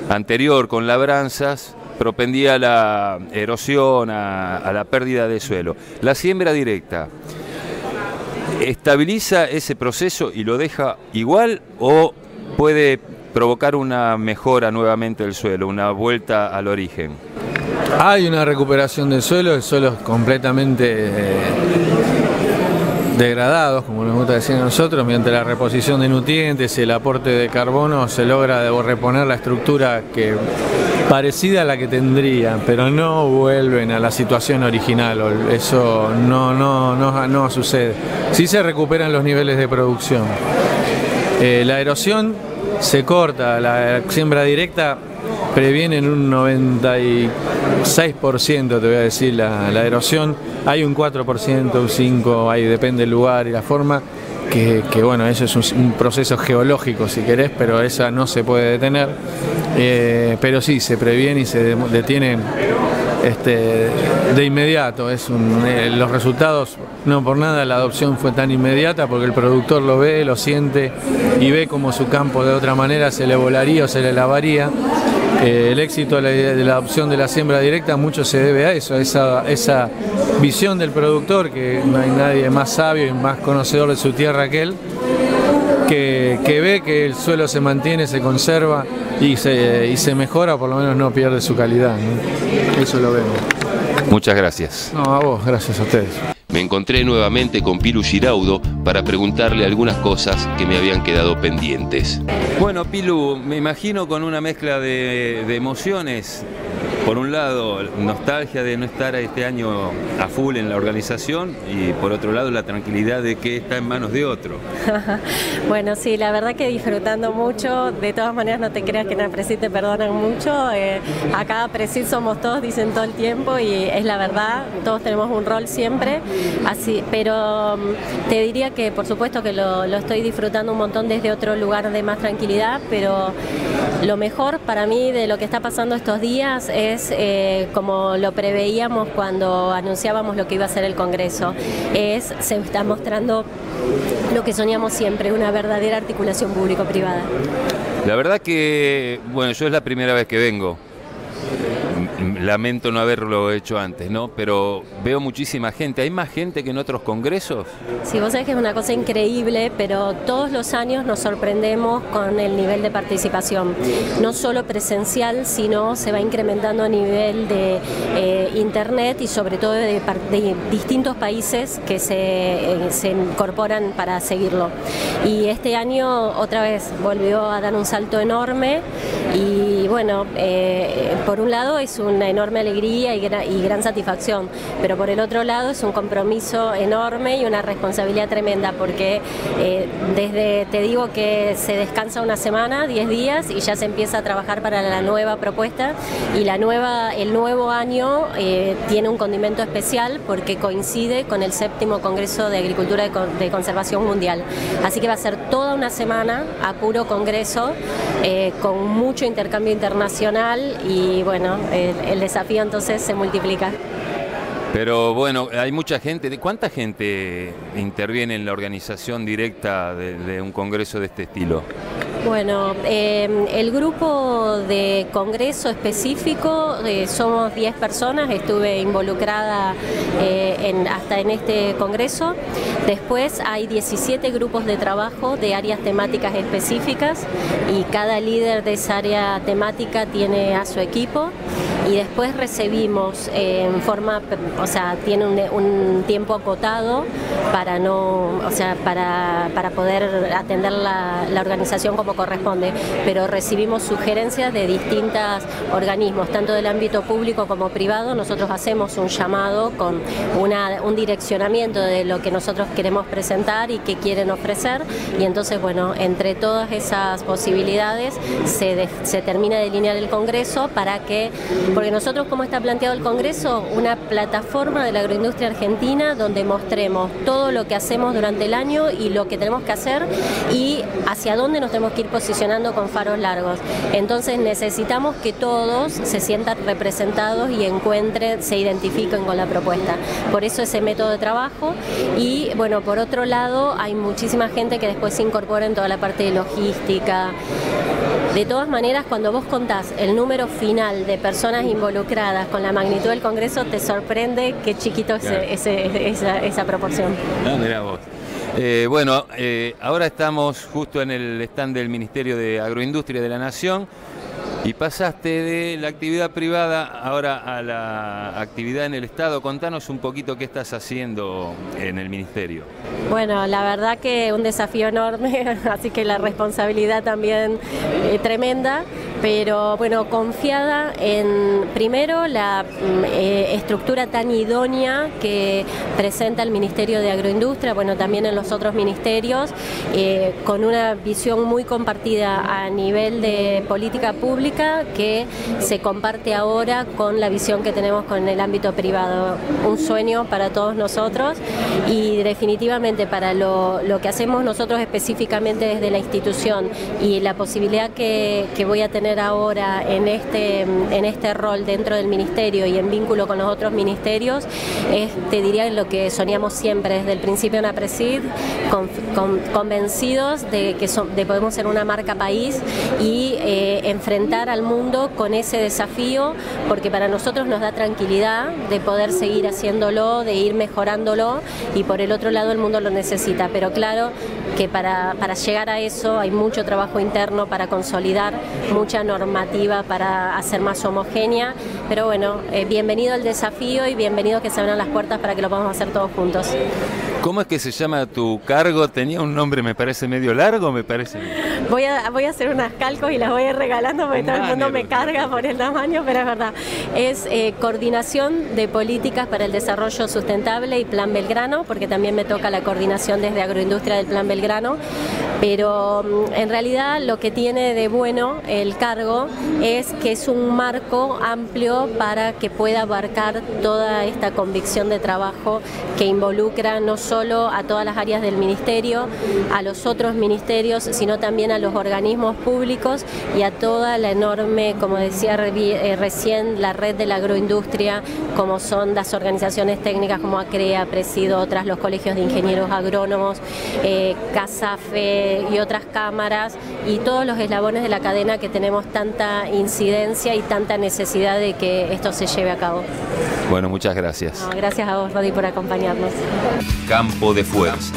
anterior con labranzas propendía a la erosión, a la pérdida de suelo. La siembra directa, ¿estabiliza ese proceso y lo deja igual o puede provocar una mejora nuevamente del suelo, una vuelta al origen? Hay una recuperación del suelo, el suelo es completamente degradados, como nos gusta decir a nosotros, mediante la reposición de nutrientes y el aporte de carbono se logra reponer la estructura que parecida a la que tendría, pero no vuelven a la situación original, eso no sucede. Sí se recuperan los niveles de producción. La erosión se corta, la siembra directa previene en un 96%, te voy a decir, la erosión. Hay un 4%, un 5%, ahí depende del lugar y la forma, que bueno, eso es un proceso geológico si querés, pero esa no se puede detener. Pero sí, se previene y se detiene de inmediato. Los resultados, no por nada la adopción fue tan inmediata, porque el productor lo ve, lo siente y ve como su campo de otra manera se le volaría o se le lavaría. El éxito de la adopción de la siembra directa mucho se debe a eso, a esa visión del productor, que no hay nadie más sabio y más conocedor de su tierra que él, que ve que el suelo se mantiene, se conserva y se mejora, por lo menos no pierde su calidad, ¿no? Eso lo vemos. Muchas gracias. No, a vos, gracias a ustedes. Me encontré nuevamente con Pilu Giraudo para preguntarle algunas cosas que me habían quedado pendientes. Bueno, Pilu, me imagino con una mezcla de emociones. Por un lado, nostalgia de no estar este año a full en la organización, y por otro lado, la tranquilidad de que está en manos de otro. Bueno, sí, la verdad que disfrutando mucho. De todas maneras, no te creas que en APRESID te perdonan mucho. Acá APRESID somos todos, dicen todo el tiempo, y es la verdad, todos tenemos un rol siempre. Así, pero te diría que por supuesto que lo estoy disfrutando un montón desde otro lugar de más tranquilidad, pero lo mejor para mí de lo que está pasando estos días es como lo preveíamos cuando anunciábamos lo que iba a ser el Congreso. Se está mostrando lo que soñamos siempre, una verdadera articulación público-privada. La verdad que, bueno, yo es la primera vez que vengo. Lamento no haberlo hecho antes, ¿no? Pero veo muchísima gente. ¿Hay más gente que en otros congresos? Sí, vos sabés que es una cosa increíble, pero todos los años nos sorprendemos con el nivel de participación. No solo presencial, sino se va incrementando a nivel de internet y sobre todo de distintos países que se incorporan para seguirlo. Y este año otra vez volvió a dar un salto enorme y bueno, por un lado es una enorme alegría y gran satisfacción, pero por el otro lado es un compromiso enorme y una responsabilidad tremenda, porque te digo que se descansa una semana, 10 días, y ya se empieza a trabajar para la nueva propuesta, y el nuevo año tiene un condimento especial porque coincide con el 7º Congreso de Agricultura de Conservación Mundial, así que va a ser toda una semana a puro congreso, con mucho intercambio internacional, y bueno, el desafío entonces se multiplica. Pero bueno, hay mucha gente. ¿Cuánta gente interviene en la organización directa de un congreso de este estilo? Bueno, el grupo de congreso específico somos 10 personas, estuve involucrada hasta en este congreso. Después hay 17 grupos de trabajo de áreas temáticas específicas y cada líder de esa área temática tiene a su equipo. Y después recibimos en forma, o sea, tiene un tiempo acotado para para poder atender la organización como corresponde, pero recibimos sugerencias de distintos organismos, tanto del ámbito público como privado. Nosotros hacemos un llamado con un direccionamiento de lo que nosotros queremos presentar y qué quieren ofrecer, y entonces, bueno, entre todas esas posibilidades se termina de delinear el Congreso porque nosotros, como está planteado el Congreso, una plataforma de la agroindustria argentina donde mostremos todo lo que hacemos durante el año y lo que tenemos que hacer y hacia dónde nos tenemos que ir posicionando con faros largos. Entonces necesitamos que todos se sientan representados y se identifiquen con la propuesta. Por eso ese método de trabajo. Y bueno, por otro lado, hay muchísima gente que después se incorpora en toda la parte de logística. De todas maneras, cuando vos contás el número final de personas involucradas con la magnitud del Congreso, te sorprende qué chiquito es esa proporción. No, mirá vos. Bueno, ahora estamos justo en el stand del Ministerio de Agroindustria de la Nación y pasaste de la actividad privada ahora a la actividad en el Estado. Contanos un poquito qué estás haciendo en el Ministerio. Bueno, la verdad que un desafío enorme, así que la responsabilidad también tremenda, pero bueno, confiada en primero la estructura tan idónea que presenta el Ministerio de Agroindustria, bueno, también en los otros ministerios, con una visión muy compartida a nivel de política pública que se comparte ahora con la visión que tenemos con el ámbito privado. Un sueño para todos nosotros y definitivamente para lo que hacemos nosotros específicamente desde la institución y la posibilidad que voy a tener ahora en este rol dentro del ministerio y en vínculo con los otros ministerios, te diría lo que soñamos siempre desde el principio en APRESID, convencidos de que podemos ser una marca país y enfrentar al mundo con ese desafío, porque para nosotros nos da tranquilidad de poder seguir haciéndolo, de ir mejorándolo, y por el otro lado el mundo lo necesita, pero claro que para llegar a eso hay mucho trabajo interno para consolidar, mucha normativa para hacer más homogénea, pero bueno, bienvenido al desafío y bienvenido que se abran las puertas para que lo podamos hacer todos juntos. ¿Cómo es que se llama tu cargo? Tenía un nombre, me parece medio largo, me parece. Voy a hacer unas calcos y las voy a ir regalando porque todo el mundo me carga por el tamaño, pero es verdad. Es coordinación de políticas para el desarrollo sustentable y Plan Belgrano, porque también me toca la coordinación desde Agroindustria del Plan Belgrano, pero en realidad lo que tiene de bueno el cargo es que es un marco amplio para que pueda abarcar toda esta convicción de trabajo que involucra no solo a todas las áreas del ministerio, a los otros ministerios, sino también a los organismos públicos y a toda la enorme, como decía recién, la red de la agroindustria, como son las organizaciones técnicas como ACREA, APRESID, otras, los colegios de ingenieros agrónomos, CASAFE y otras cámaras, y todos los eslabones de la cadena que tenemos tanta incidencia y tanta necesidad de que esto se lleve a cabo. Bueno, muchas gracias. No, gracias a vos, Rodi, por acompañarnos. Campo de Fuerza.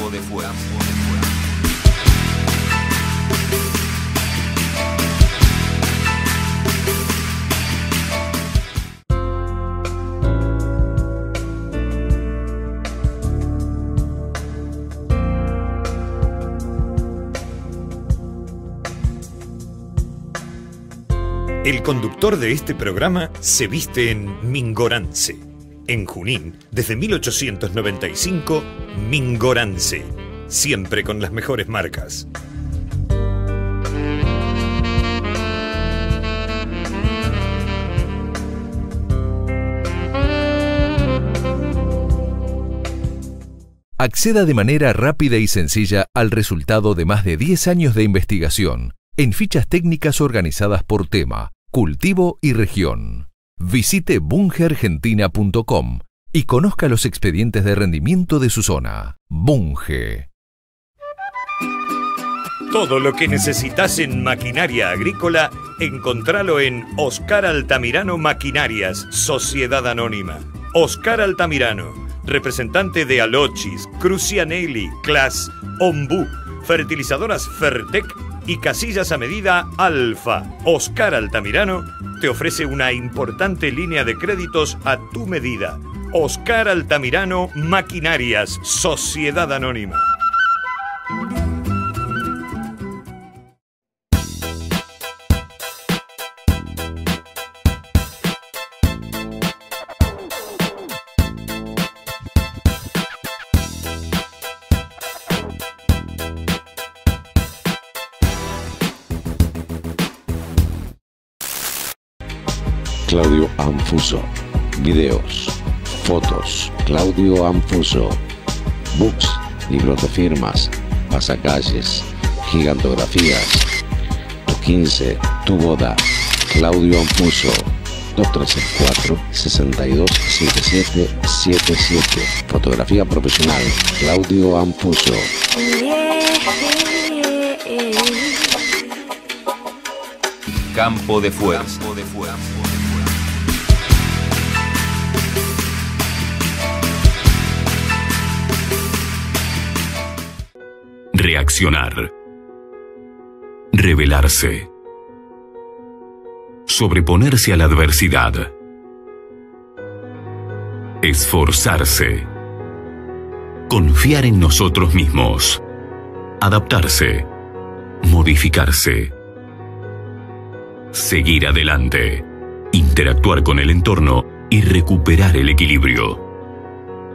El conductor de este programa se viste en Mingorance. En Junín, desde 1895, Mingorance. Siempre con las mejores marcas. Acceda de manera rápida y sencilla al resultado de más de 10 años de investigación en fichas técnicas organizadas por tema, cultivo y región. Visite bungeargentina.com y conozca los expedientes de rendimiento de su zona. Bunge. Todo lo que necesitas en maquinaria agrícola, encontralo en Oscar Altamirano Maquinarias, Sociedad Anónima. Oscar Altamirano, representante de Alochis, Crucianelli, Claas, Ombú, fertilizadoras Fertec y casillas a medida Alfa. Oscar Altamirano te ofrece una importante línea de créditos a tu medida. Oscar Altamirano Maquinarias, Sociedad Anónima. Claudio Anfuso. Videos, fotos, Claudio Anfuso. Books, libros de firmas, pasacalles, gigantografías. Tu 15, tu boda. Claudio Anfuso. 2364-627777. Fotografía profesional. Claudio Anfuso. Campo de Fuerza. Reaccionar. Rebelarse. Sobreponerse a la adversidad. Esforzarse. Confiar en nosotros mismos. Adaptarse. Modificarse. seguir adelante, interactuar con el entorno y recuperar el equilibrio.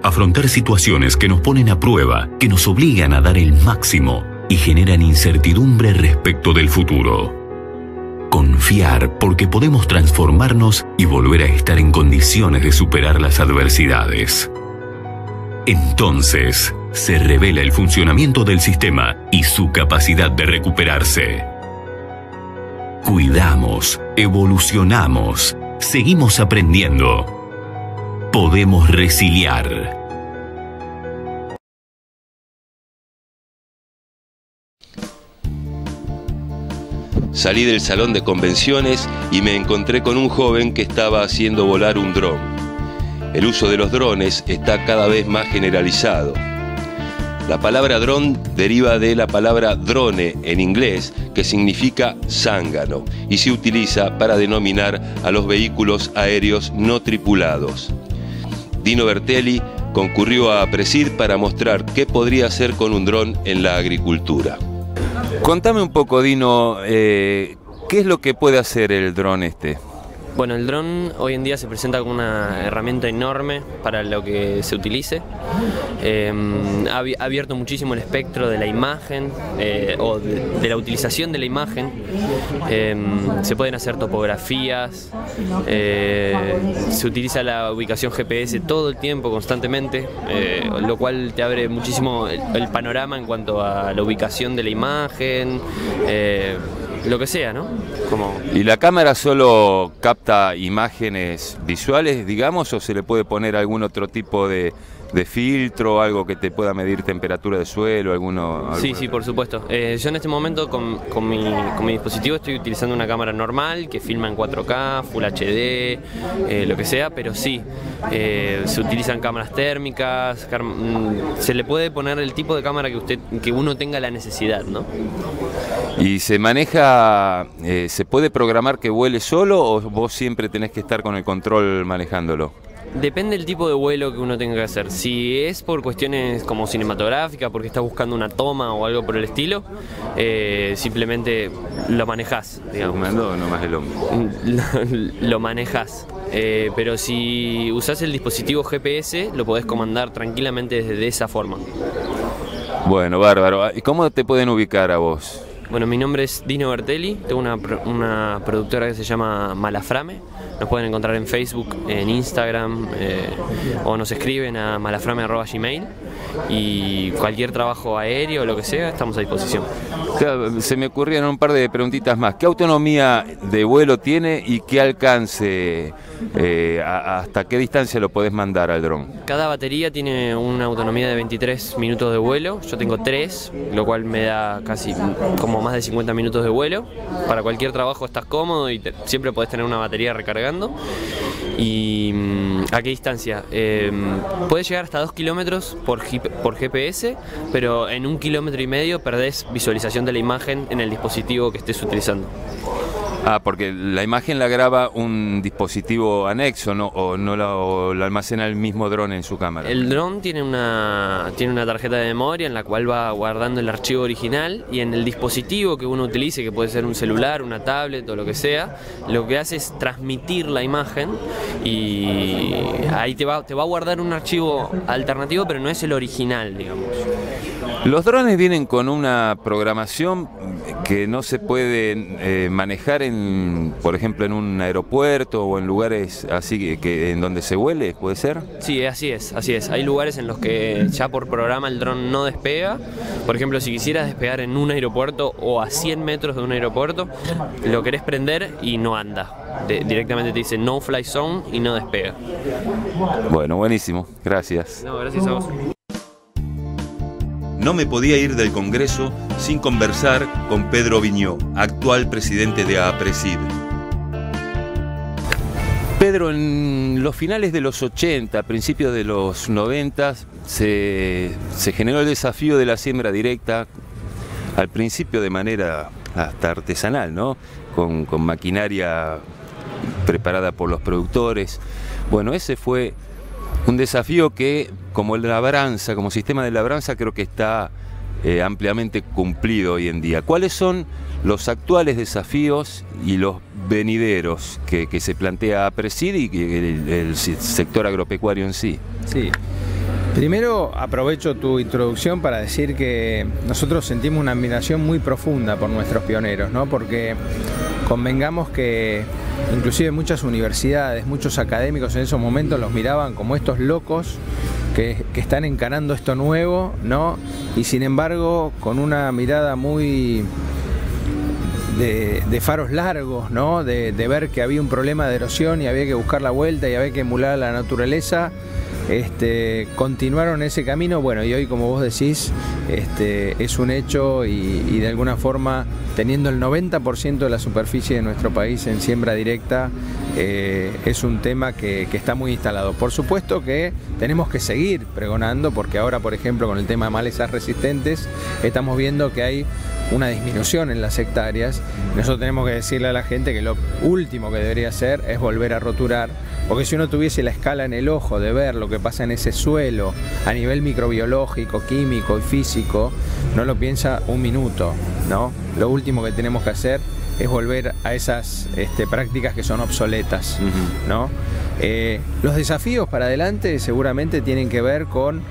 Afrontar situaciones que nos ponen a prueba, que nos obligan a dar el máximo y generan incertidumbre respecto del futuro. Confiar porque podemos transformarnos y volver a estar en condiciones de superar las adversidades. Entonces, se revela el funcionamiento del sistema y su capacidad de recuperarse. Cuidamos, evolucionamos, seguimos aprendiendo. Podemos resiliar. Salí del salón de convenciones y me encontré con un joven que estaba haciendo volar un dron. El uso de los drones está cada vez más generalizado. La palabra dron deriva de la palabra drone en inglés, que significa zángano, y se utiliza para denominar a los vehículos aéreos no tripulados. Dino Bertelli concurrió a APRESID para mostrar qué podría hacer con un dron en la agricultura. Contame un poco, Dino, ¿qué es lo que puede hacer el dron este? Bueno, el dron hoy en día se presenta como una herramienta enorme para lo que se utilice. Ha abierto muchísimo el espectro de la imagen o de la utilización de la imagen. Se pueden hacer topografías, se utiliza la ubicación GPS todo el tiempo, constantemente, lo cual te abre muchísimo el panorama en cuanto a la ubicación de la imagen. Lo que sea, ¿no? ¿Y la cámara solo capta imágenes visuales, digamos, o se le puede poner algún otro tipo de filtro, algo que te pueda medir temperatura de suelo, Sí, por supuesto. Yo en este momento con mi dispositivo estoy utilizando una cámara normal que filma en 4K, Full HD, lo que sea, pero sí, se utilizan cámaras térmicas, se le puede poner el tipo de cámara que uno tenga la necesidad, ¿no? ¿Y se maneja, se puede programar que vuele solo o vos siempre tenés que estar con el control manejándolo? Depende del tipo de vuelo que uno tenga que hacer. Si es por cuestiones como cinematográficas, porque estás buscando una toma o algo por el estilo, simplemente lo manejás, digamos. ¿Fumando o nomás el hombro? Lo manejás. Pero si usás el dispositivo GPS, lo podés comandar tranquilamente desde esa forma. Bueno, bárbaro. ¿Y cómo te pueden ubicar a vos? Bueno, mi nombre es Dino Bertelli, tengo una productora que se llama Malaframe. Nos pueden encontrar en Facebook, en Instagram, o nos escriben a malaframe@gmail, y cualquier trabajo aéreo o lo que sea, estamos a disposición. Claro, se me ocurrieron un par de preguntitas más. ¿Qué autonomía de vuelo tiene y qué alcance, hasta qué distancia lo podés mandar al dron? Cada batería tiene una autonomía de 23 minutos de vuelo. Yo tengo 3, lo cual me da casi como más de 50 minutos de vuelo. Para cualquier trabajo estás cómodo y siempre podés tener una batería recargando. ¿Y a qué distancia? Puedes llegar hasta 2 kilómetros por GPS, pero en 1,5 kilómetros perdés visualización de la imagen en el dispositivo que estés utilizando. Ah, porque la imagen la graba un dispositivo anexo, ¿no? O la almacena el mismo dron en su cámara. El dron tiene una tarjeta de memoria en la cual va guardando el archivo original, y en el dispositivo que uno utilice, que puede ser un celular, una tablet o lo que sea, lo que hace es transmitir la imagen, y ahí te va a guardar un archivo alternativo, pero no es el original, digamos. Los drones vienen con una programación que no se puede manejar por ejemplo, en un aeropuerto o en lugares así que en donde se vuele, ¿puede ser? Sí, así es. Hay lugares en los que ya por programa el dron no despega. Por ejemplo, si quisieras despegar en un aeropuerto o a 100 metros de un aeropuerto, lo querés prender y no anda. Directamente te dice no fly zone y no despega. Bueno, buenísimo. Gracias. No, gracias a vos. No me podía ir del Congreso sin conversar con Pedro Viñó, actual presidente de APRESID. Pedro, en los finales de los 80, principios de los 90, se generó el desafío de la siembra directa, al principio de manera hasta artesanal, ¿no? Con maquinaria preparada por los productores. Bueno, ese fue un desafío que, como labranza, como sistema de labranza, creo que está ampliamente cumplido hoy en día. ¿Cuáles son los actuales desafíos y los venideros que se plantea APRESID y el sector agropecuario en sí? Sí. Primero aprovecho tu introducción para decir que nosotros sentimos una admiración muy profunda por nuestros pioneros, ¿no? Porque convengamos que inclusive muchas universidades, muchos académicos en esos momentos los miraban como estos locos que están encarando esto nuevo, ¿no? Y sin embargo, con una mirada muy de faros largos, ¿no? De ver que había un problema de erosión y había que buscar la vuelta y había que emular a la naturaleza. Continuaron ese camino, bueno, y hoy, como vos decís, es un hecho y de alguna forma, teniendo el 90% de la superficie de nuestro país en siembra directa, es un tema que está muy instalado. Por supuesto que tenemos que seguir pregonando, porque ahora, por ejemplo, con el tema de malezas resistentes, estamos viendo que hay una disminución en las hectáreas. Nosotros tenemos que decirle a la gente que lo último que debería hacer es volver a roturar, porque si uno tuviese la escala en el ojo de ver lo que pasa en ese suelo a nivel microbiológico, químico y físico, no lo piensa un minuto, ¿no? Lo último que tenemos que hacer es volver a esas prácticas que son obsoletas, ¿no? Los desafíos para adelante seguramente tienen que ver con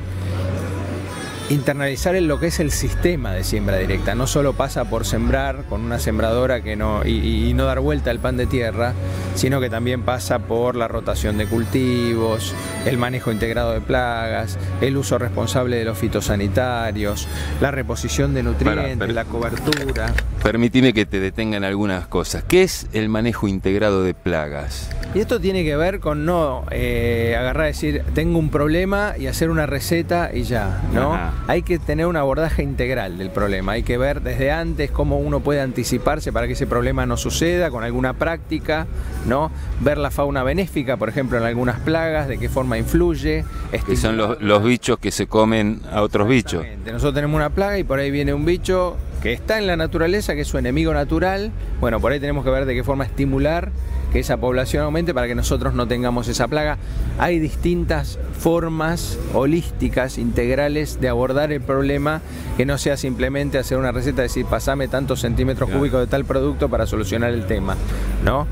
internalizar en lo que es el sistema de siembra directa. No solo pasa por sembrar con una sembradora que y no dar vuelta al pan de tierra, sino que también pasa por la rotación de cultivos, el manejo integrado de plagas, el uso responsable de los fitosanitarios, la reposición de nutrientes, la cobertura. Permíteme que te detengan algunas cosas. ¿Qué es el manejo integrado de plagas? Y esto tiene que ver con no agarrar y decir, tengo un problema y hacer una receta y ya, ¿no? Ajá. Hay que tener un abordaje integral del problema, hay que ver desde antes cómo uno puede anticiparse para que ese problema no suceda con alguna práctica, ¿no? Ver la fauna benéfica, por ejemplo, en algunas plagas, de qué forma influye. Que son los bichos que se comen a otros bichos. Nosotros tenemos una plaga y por ahí viene un bicho que está en la naturaleza, que es su enemigo natural. Bueno, por ahí tenemos que ver de qué forma estimular que esa población aumente para que nosotros no tengamos esa plaga. Hay distintas formas holísticas, integrales de abordar el problema, que no sea simplemente hacer una receta, decir, pasame tantos centímetros cúbicos de tal producto para solucionar el tema, ¿no?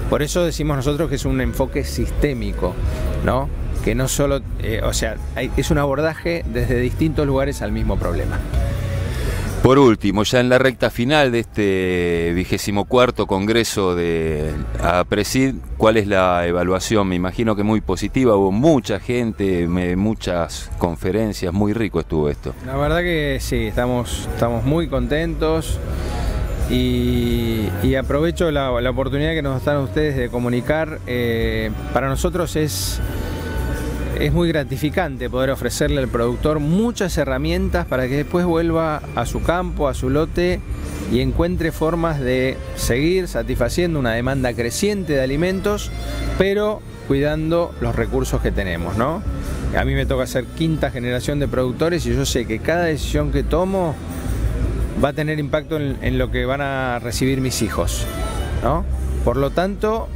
Por eso decimos nosotros que es un enfoque sistémico, ¿no? Que no solo, es un abordaje desde distintos lugares al mismo problema. Por último, ya en la recta final de este 24º Congreso de APRESID, ¿cuál es la evaluación? Me imagino que muy positiva, hubo mucha gente, muchas conferencias, muy rico estuvo esto. La verdad que sí, estamos muy contentos y aprovecho la oportunidad que nos dan ustedes de comunicar. Para nosotros es muy gratificante poder ofrecerle al productor muchas herramientas para que después vuelva a su campo, a su lote y encuentre formas de seguir satisfaciendo una demanda creciente de alimentos, pero cuidando los recursos que tenemos, ¿no? A mí me toca ser quinta generación de productores y yo sé que cada decisión que tomo va a tener impacto en lo que van a recibir mis hijos, ¿no? Por lo tanto,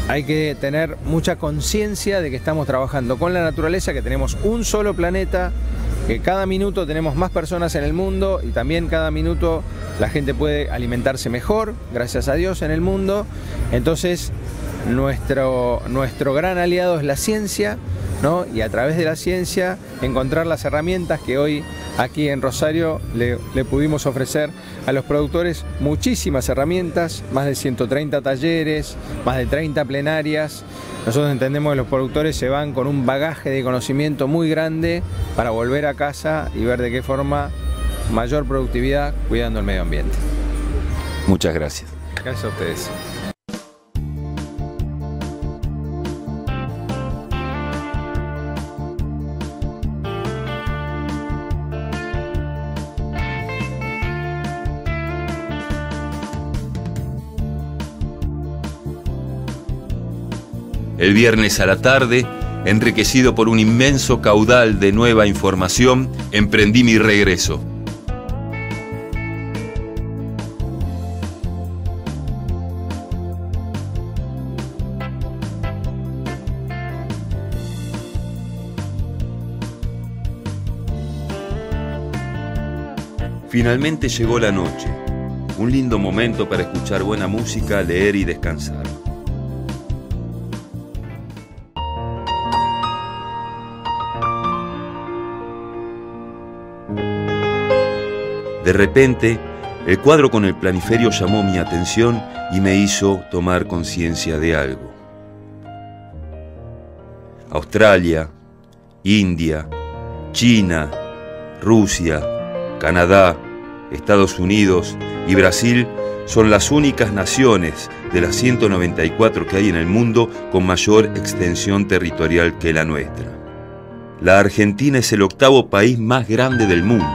hay que tener mucha conciencia de que estamos trabajando con la naturaleza, que tenemos un solo planeta, que cada minuto tenemos más personas en el mundo y también cada minuto la gente puede alimentarse mejor, gracias a Dios, en el mundo. Entonces, nuestro gran aliado es la ciencia, ¿no? Y a través de la ciencia encontrar las herramientas que hoy aquí en Rosario le pudimos ofrecer a los productores, muchísimas herramientas, más de 130 talleres, más de 30 plenarias. Nosotros entendemos que los productores se van con un bagaje de conocimiento muy grande para volver a casa y ver de qué forma mayor productividad cuidando el medio ambiente. Muchas gracias. Gracias a ustedes. El viernes a la tarde, enriquecido por un inmenso caudal de nueva información, emprendí mi regreso. Finalmente llegó la noche, un lindo momento para escuchar buena música, leer y descansar. De repente, el cuadro con el planiferio llamó mi atención y me hizo tomar conciencia de algo. Australia, India, China, Rusia, Canadá, Estados Unidos y Brasil son las únicas naciones de las 194 que hay en el mundo con mayor extensión territorial que la nuestra. La Argentina es el 8º país más grande del mundo.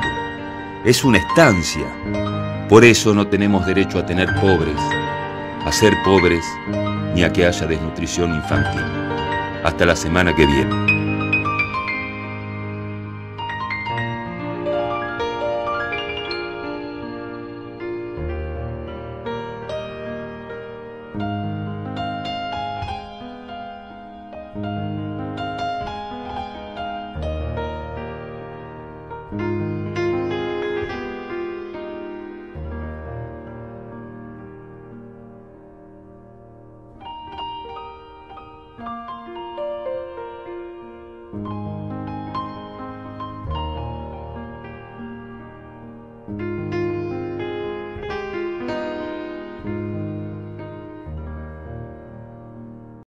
Es una estancia. Por eso no tenemos derecho a tener pobres, a ser pobres, ni a que haya desnutrición infantil. Hasta la semana que viene.